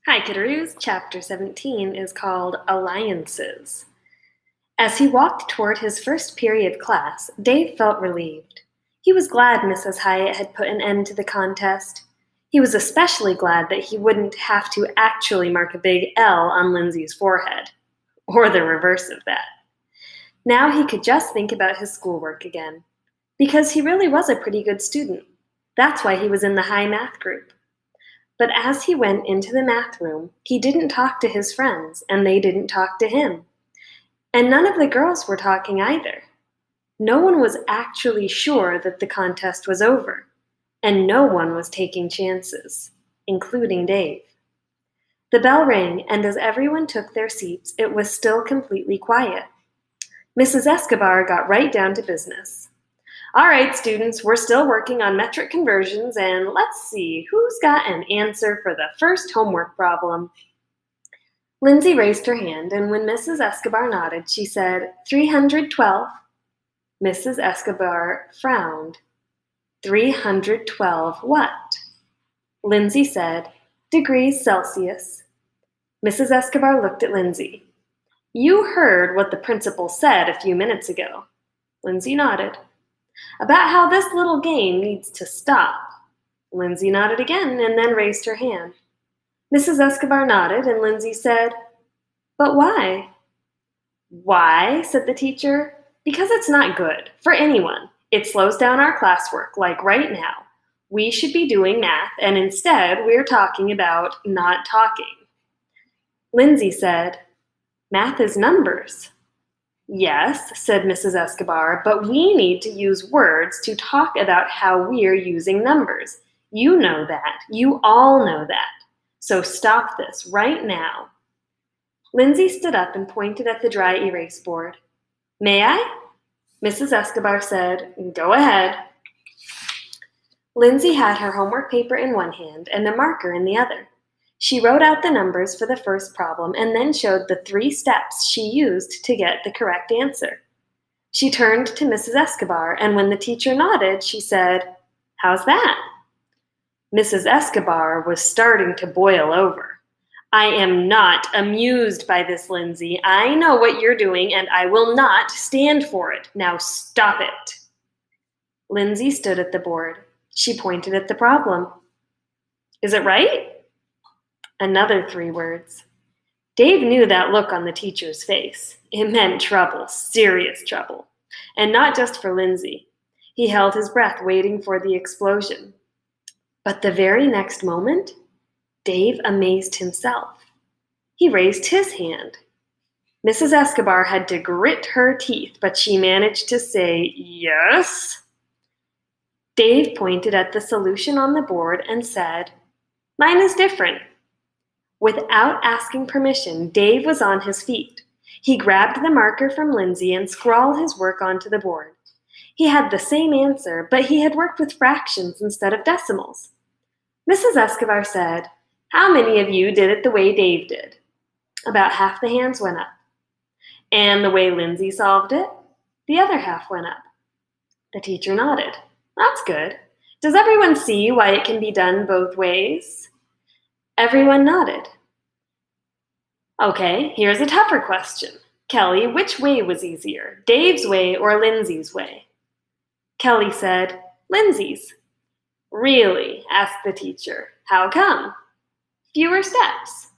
Hi, Kiddaroos. Chapter 17 is called Alliances. As he walked toward his first period class, Dave felt relieved. He was glad Mrs. Hyatt had put an end to the contest. He was especially glad that he wouldn't have to actually mark a big L on Lindsay's forehead, or the reverse of that. Now he could just think about his schoolwork again, because he really was a pretty good student. That's why he was in the high math group. But as he went into the math room, he didn't talk to his friends, and they didn't talk to him. And none of the girls were talking either. No one was actually sure that the contest was over, and no one was taking chances, including Dave. The bell rang, and as everyone took their seats, it was still completely quiet. Mrs. Escobar got right down to business. All right, students, we're still working on metric conversions, and let's see who's got an answer for the first homework problem. Lindsay raised her hand, and when Mrs. Escobar nodded, she said, 312. Mrs. Escobar frowned. 312 what? Lindsay said, degrees Celsius. Mrs. Escobar looked at Lindsay. You heard what the principal said a few minutes ago. Lindsay nodded. About how this little game needs to stop. Lindsay nodded again and then raised her hand. Mrs. Escobar nodded and Lindsay said, But why? Why? Said the teacher. Because it's not good for anyone. It slows down our classwork, like right now. We should be doing math, and instead we're talking about not talking. Lindsay said, Math is numbers. Yes, said Mrs. Escobar, but we need to use words to talk about how we're using numbers. You know that. You all know that. So stop this right now. Lindsay stood up and pointed at the dry erase board. May I? Mrs. Escobar said, Go ahead. Lindsay had her homework paper in one hand and a marker in the other. She wrote out the numbers for the first problem and then showed the 3 steps she used to get the correct answer. She turned to Mrs. Escobar, and when the teacher nodded, she said, How's that? Mrs. Escobar was starting to boil over. I am not amused by this, Lindsay. I know what you're doing, and I will not stand for it. Now stop it. Lindsay stood at the board. She pointed at the problem. Is it right? Another 3 words. Dave knew that look on the teacher's face. It meant trouble, serious trouble. And not just for Lindsay. He held his breath, waiting for the explosion. But the very next moment, Dave amazed himself. He raised his hand. Mrs. Escobar had to grit her teeth, but she managed to say, Yes. Dave pointed at the solution on the board and said, Mine is different. Without asking permission, Dave was on his feet. He grabbed the marker from Lindsay and scrawled his work onto the board. He had the same answer, but he had worked with fractions instead of decimals. Mrs. Escobar said, How many of you did it the way Dave did? About half the hands went up. And the way Lindsay solved it? The other half went up. The teacher nodded. That's good. Does everyone see why it can be done both ways? Everyone nodded. Okay, here's a tougher question. Kelly, which way was easier, Dave's way or Lindsay's way? Kelly said, Lindsay's. Really? Asked the teacher. How come? Fewer steps.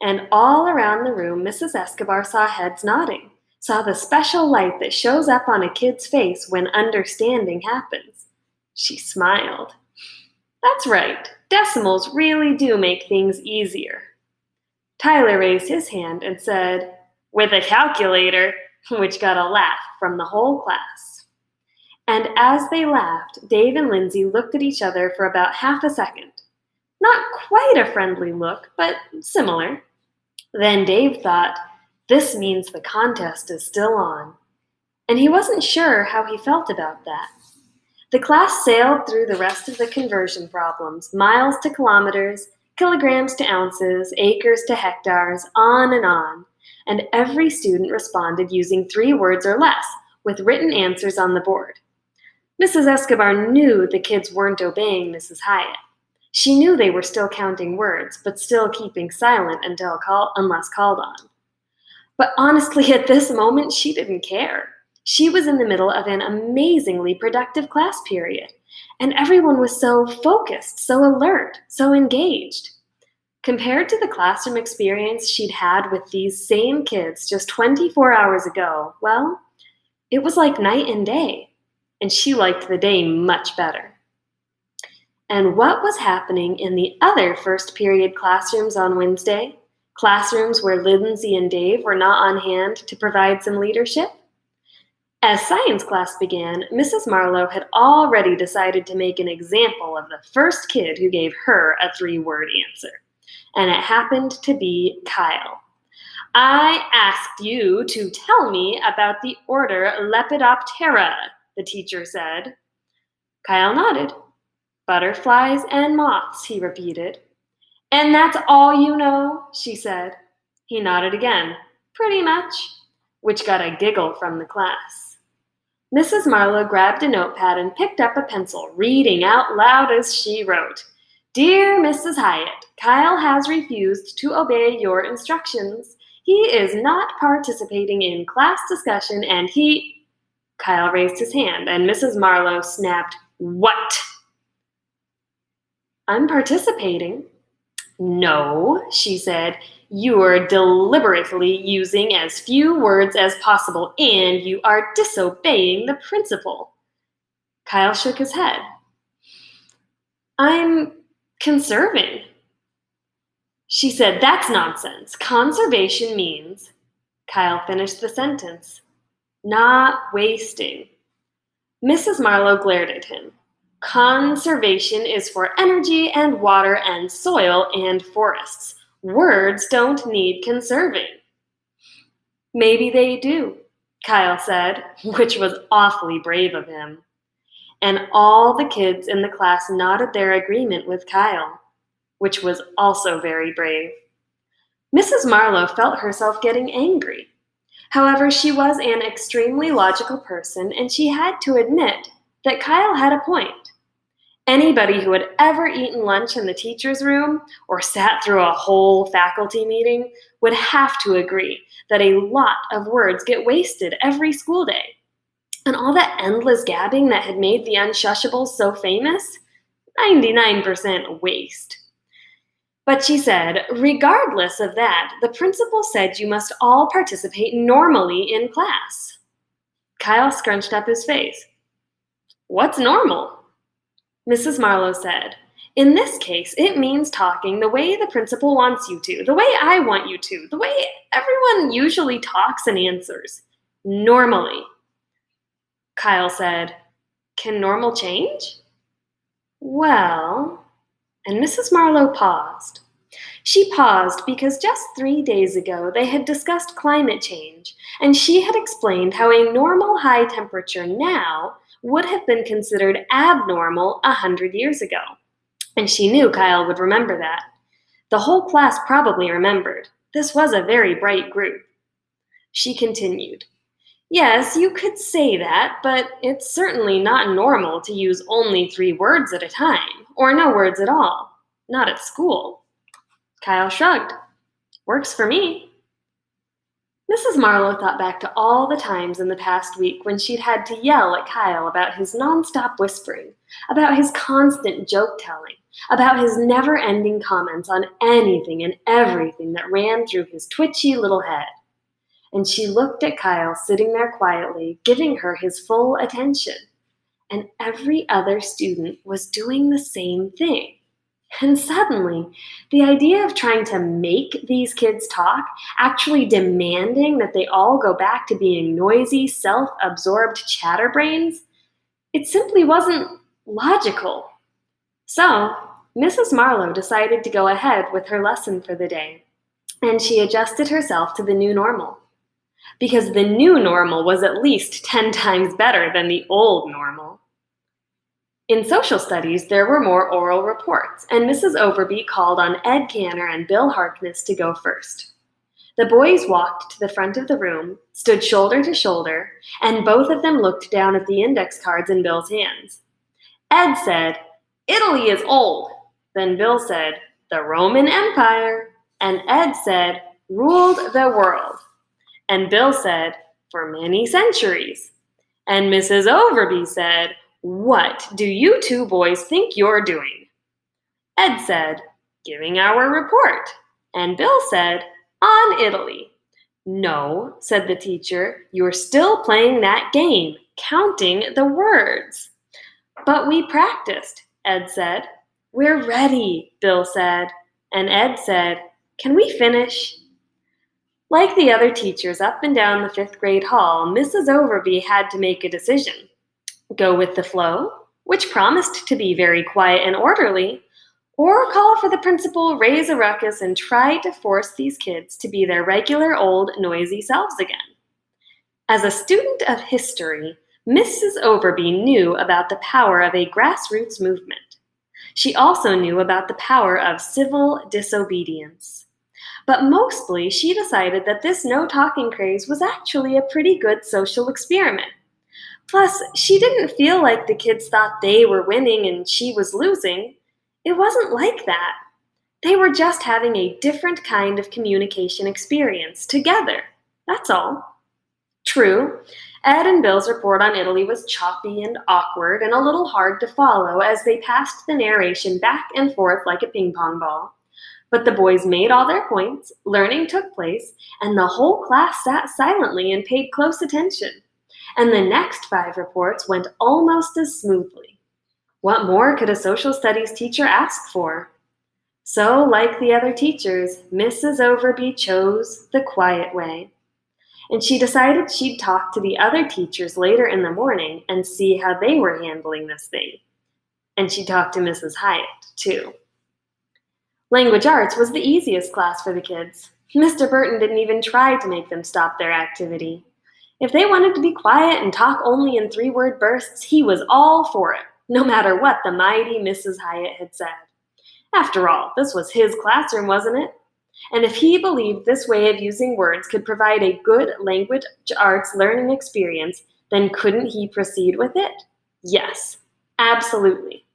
And all around the room, Mrs. Escobar saw heads nodding, saw the special light that shows up on a kid's face when understanding happens. She smiled. That's right. Decimals really do make things easier. Tyler raised his hand and said, With a calculator, which got a laugh from the whole class. And as they laughed, Dave and Lindsay looked at each other for about half a second. Not quite a friendly look, but similar. Then Dave thought, This means the contest is still on. And he wasn't sure how he felt about that. The class sailed through the rest of the conversion problems, miles to kilometers, kilograms to ounces, acres to hectares, on, and every student responded using 3 words or less, with written answers on the board. Mrs. Escobar knew the kids weren't obeying Mrs. Hyatt. She knew they were still counting words, but still keeping silent unless called on. But honestly, at this moment, she didn't care. She was in the middle of an amazingly productive class period, and everyone was so focused, so alert, so engaged. Compared to the classroom experience she'd had with these same kids just 24 hours ago, well, it was like night and day, and she liked the day much better. And what was happening in the other first period classrooms on Wednesday? Classrooms where Lindsay and Dave were not on hand to provide some leadership? As science class began, Mrs. Marlowe had already decided to make an example of the first kid who gave her a 3-word answer. And it happened to be Kyle. "I asked you to tell me about the order Lepidoptera," the teacher said. Kyle nodded. "Butterflies and moths," he repeated. "And that's all you know?" she said. He nodded again. "Pretty much," which got a giggle from the class. Mrs. Marlowe grabbed a notepad and picked up a pencil, reading out loud as she wrote. "Dear Mrs. Hyatt, Kyle has refused to obey your instructions. He is not participating in class discussion and he—" Kyle raised his hand and Mrs. Marlowe snapped, "What?" "I'm participating." "No," she said. "You're deliberately using as few words as possible, and you are disobeying the principal." Kyle shook his head. "I'm conserving." She said, "That's nonsense. Conservation means—" Kyle finished the sentence. "Not wasting." Mrs. Marlowe glared at him. "Conservation is for energy and water and soil and forests. Words don't need conserving." "Maybe they do," Kyle said, which was awfully brave of him. And all the kids in the class nodded their agreement with Kyle, which was also very brave. Mrs. Marlowe felt herself getting angry. However, she was an extremely logical person, and she had to admit that Kyle had a point. Anybody who had ever eaten lunch in the teacher's room or sat through a whole faculty meeting would have to agree that a lot of words get wasted every school day. And all that endless gabbing that had made the Unshushable so famous? 99% waste. But she said, regardless of that, the principal said you must all participate normally in class. Kyle scrunched up his face. "What's normal?" Mrs. Marlowe said, "In this case, it means talking the way the principal wants you to, the way I want you to, the way everyone usually talks and answers. Normally." Kyle said, "Can normal change?" "Well," and Mrs. Marlowe paused. She paused because just 3 days ago they had discussed climate change, and she had explained how a normal high temperature now would have been considered abnormal 100 years ago. And she knew Kyle would remember that. The whole class probably remembered. This was a very bright group. She continued, "Yes, you could say that, but it's certainly not normal to use only 3 words at a time, or no words at all. Not at school." Kyle shrugged. "Works for me." Mrs. Marlowe thought back to all the times in the past week when she'd had to yell at Kyle about his nonstop whispering, about his constant joke-telling, about his never-ending comments on anything and everything that ran through his twitchy little head. And she looked at Kyle sitting there quietly, giving her his full attention. And every other student was doing the same thing. And suddenly, the idea of trying to make these kids talk, actually demanding that they all go back to being noisy, self-absorbed chatterbrains, it simply wasn't logical. So, Mrs. Marlowe decided to go ahead with her lesson for the day, and she adjusted herself to the new normal. Because the new normal was at least 10 times better than the old normal. In social studies, there were more oral reports, and Mrs. Overby called on Ed Canner and Bill Harkness to go first. The boys walked to the front of the room, stood shoulder to shoulder, and both of them looked down at the index cards in Bill's hands. Ed said, "Italy is old." Then Bill said, "The Roman Empire." And Ed said, "Ruled the world." And Bill said, "For many centuries." And Mrs. Overby said, "What do you two boys think you're doing?" Ed said, "Giving our report." And Bill said, "On Italy." "No," said the teacher, "you're still playing that game, counting the words." "But we practiced," Ed said. "We're ready," Bill said. And Ed said, "Can we finish?" Like the other teachers up and down the fifth grade hall, Mrs. Overby had to make a decision. Go with the flow, which promised to be very quiet and orderly, or call for the principal, raise a ruckus, and try to force these kids to be their regular old noisy selves again. As a student of history, Mrs. Overby knew about the power of a grassroots movement. She also knew about the power of civil disobedience. But mostly, she decided that this no-talking craze was actually a pretty good social experiment. Plus, she didn't feel like the kids thought they were winning and she was losing. It wasn't like that. They were just having a different kind of communication experience together. That's all. True, Ed and Bill's report on Italy was choppy and awkward and a little hard to follow as they passed the narration back and forth like a ping-pong ball. But the boys made all their points, learning took place, and the whole class sat silently and paid close attention. And the next 5 reports went almost as smoothly. What more could a social studies teacher ask for? So, like the other teachers, Mrs. Overby chose the quiet way. And she decided she'd talk to the other teachers later in the morning and see how they were handling this thing. And she talked to Mrs. Hyatt, too. Language arts was the easiest class for the kids. Mr. Burton didn't even try to make them stop their activity. If they wanted to be quiet and talk only in 3-word bursts, he was all for it, no matter what the mighty Mrs. Hyatt had said. After all, this was his classroom, wasn't it? And if he believed this way of using words could provide a good language arts learning experience, then couldn't he proceed with it? Yes, absolutely.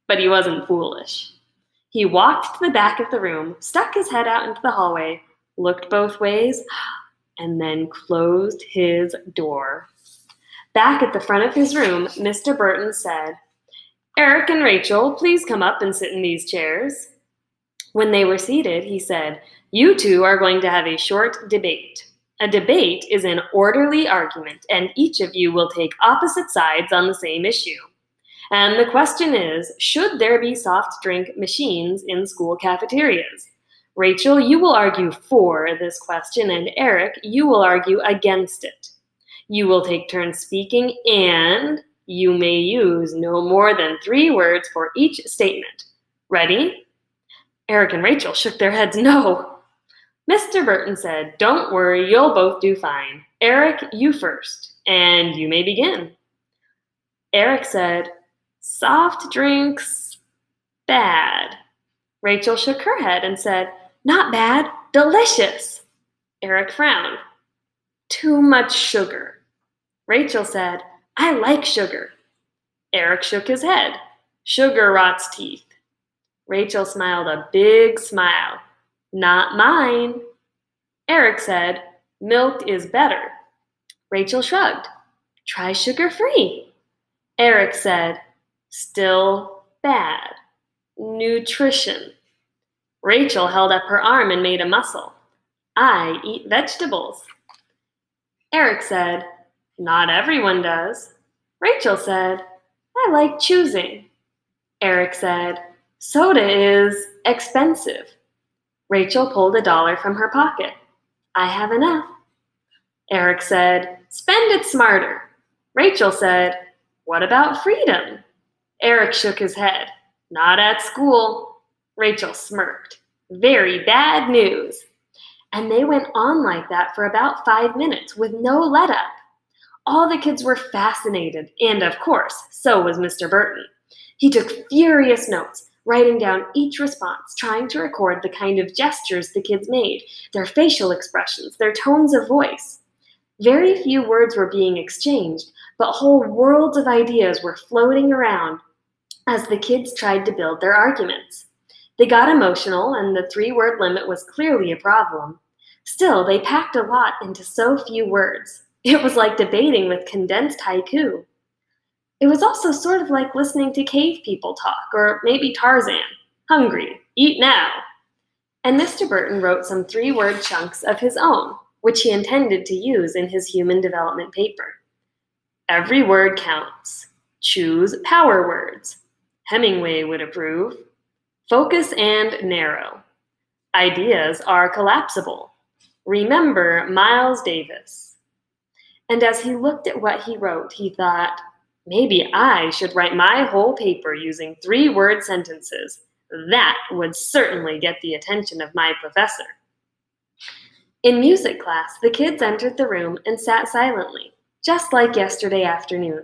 But he wasn't foolish. He walked to the back of the room, stuck his head out into the hallway, looked both ways, and then closed his door. Back at the front of his room, Mr. Burton said, "Eric and Rachel, please come up and sit in these chairs." When they were seated, he said, "You two are going to have a short debate. A debate is an orderly argument, and each of you will take opposite sides on the same issue. And the question is, should there be soft drink machines in school cafeterias? Rachel, you will argue for this question, and Eric, you will argue against it. You will take turns speaking, and you may use no more than 3 words for each statement. Ready?" Eric and Rachel shook their heads no. Mr. Burton said, "Don't worry, you'll both do fine. Eric, you first, and you may begin." Eric said, "Soft drinks, bad." Rachel shook her head and said, "Not bad, delicious." Eric frowned. "Too much sugar." Rachel said, "I like sugar." Eric shook his head. "Sugar rots teeth." Rachel smiled a big smile. "Not mine." Eric said, "Milk is better." Rachel shrugged. "Try sugar-free." Eric said, "Still bad. Nutrition." Rachel held up her arm and made a muscle. "I eat vegetables." Eric said, "Not everyone does." Rachel said, "I like choosing." Eric said, "Soda is expensive." Rachel pulled $1 from her pocket. "I have enough." Eric said, "Spend it smarter." Rachel said, "What about freedom?" Eric shook his head. "Not at school." Rachel smirked. "Very bad news." And they went on like that for about 5 minutes with no let-up. All the kids were fascinated, and of course, so was Mr. Burton. He took furious notes, writing down each response, trying to record the kind of gestures the kids made, their facial expressions, their tones of voice. Very few words were being exchanged, but whole worlds of ideas were floating around, as the kids tried to build their arguments. They got emotional, and the 3-word limit was clearly a problem. Still, they packed a lot into so few words. It was like debating with condensed haiku. It was also sort of like listening to cave people talk, or maybe Tarzan. Hungry, eat now. And Mr. Burton wrote some 3-word chunks of his own, which he intended to use in his human development paper. Every word counts. Choose power words. Hemingway would approve. Focus and narrow. Ideas are collapsible. Remember Miles Davis. And as he looked at what he wrote, he thought, maybe I should write my whole paper using 3-word sentences. That would certainly get the attention of my professor. In music class, the kids entered the room and sat silently, just like yesterday afternoon.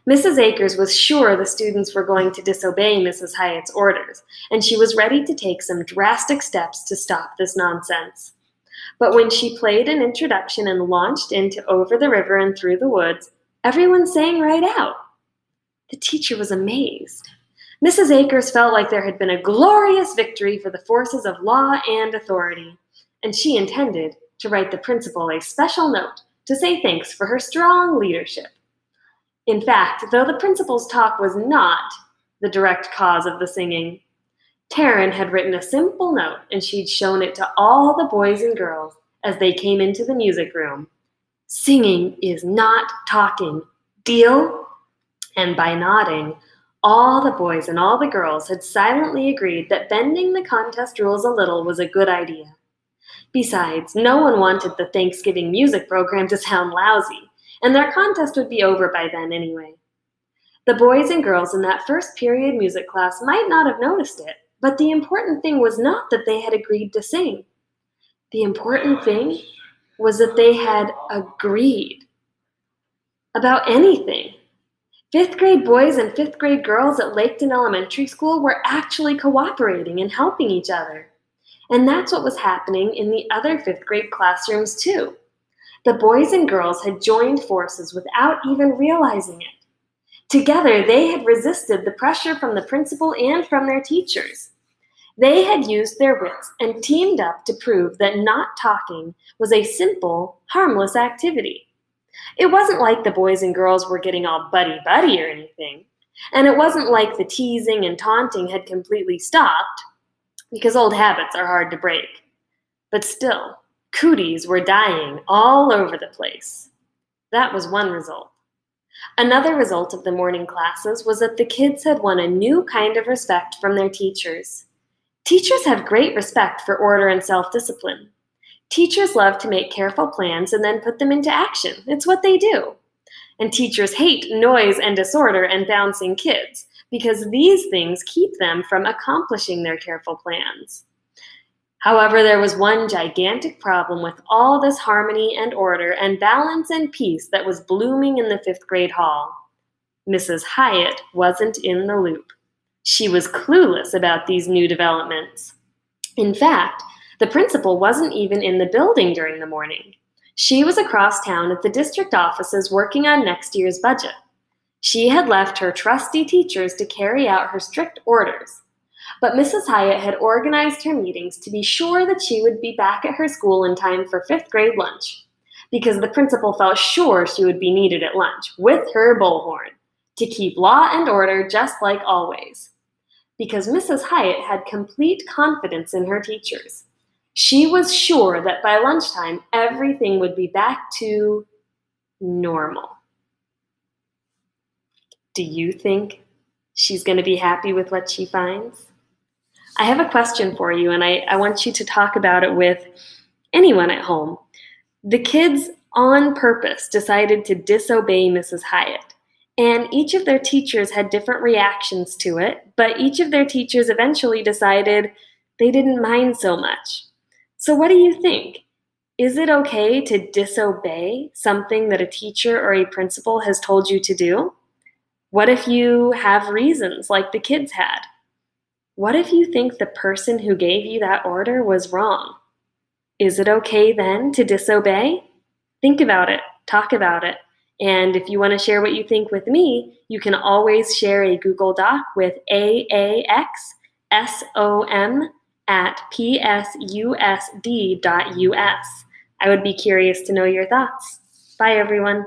Mrs. Akers was sure the students were going to disobey Mrs. Hyatt's orders, and she was ready to take some drastic steps to stop this nonsense. But when she played an introduction and launched into Over the River and Through the Woods, everyone sang right out. The teacher was amazed. Mrs. Akers felt like there had been a glorious victory for the forces of law and authority, and she intended to write the principal a special note to say thanks for her strong leadership. In fact, though the principal's talk was not the direct cause of the singing, Taryn had written a simple note, and she'd shown it to all the boys and girls as they came into the music room. Singing is not talking. Deal? And by nodding, all the boys and all the girls had silently agreed that bending the contest rules a little was a good idea. Besides, no one wanted the Thanksgiving music program to sound lousy, and their contest would be over by then anyway. The boys and girls in that first period music class might not have noticed it, but the important thing was not that they had agreed to sing. The important thing was that they had agreed about anything. 5th grade boys and 5th grade girls at Laketon Elementary School were actually cooperating and helping each other. And that's what was happening in the other 5th grade classrooms too. The boys and girls had joined forces without even realizing it. Together, they had resisted the pressure from the principal and from their teachers. They had used their wits and teamed up to prove that not talking was a simple, harmless activity. It wasn't like the boys and girls were getting all buddy-buddy or anything, and it wasn't like the teasing and taunting had completely stopped, because old habits are hard to break. But still, cooties were dying all over the place. That was one result. Another result of the morning classes was that the kids had won a new kind of respect from their teachers. Teachers have great respect for order and self-discipline. Teachers love to make careful plans and then put them into action. It's what they do. And teachers hate noise and disorder and bouncing kids, because these things keep them from accomplishing their careful plans. However, there was one gigantic problem with all this harmony and order and balance and peace that was blooming in the 5th grade hall. Mrs. Hyatt wasn't in the loop. She was clueless about these new developments. In fact, the principal wasn't even in the building during the morning. She was across town at the district offices working on next year's budget. She had left her trusty teachers to carry out her strict orders. But Mrs. Hyatt had organized her meetings to be sure that she would be back at her school in time for 5th grade lunch, because the principal felt sure she would be needed at lunch with her bullhorn to keep law and order just like always. Because Mrs. Hyatt had complete confidence in her teachers. She was sure that by lunchtime everything would be back to normal. Do you think she's going to be happy with what she finds? I have a question for you, and I want you to talk about it with anyone at home. The kids, on purpose, decided to disobey Mrs. Hyatt, and each of their teachers had different reactions to it, but each of their teachers eventually decided they didn't mind so much. So what do you think? Is it okay to disobey something that a teacher or a principal has told you to do? What if you have reasons like the kids had? What if you think the person who gave you that order was wrong? Is it okay then to disobey? Think about it, talk about it, And if you want to share what you think with me, you can always share a Google Doc with aaxsom@psusd.us. I would be curious to know your thoughts. Bye, everyone.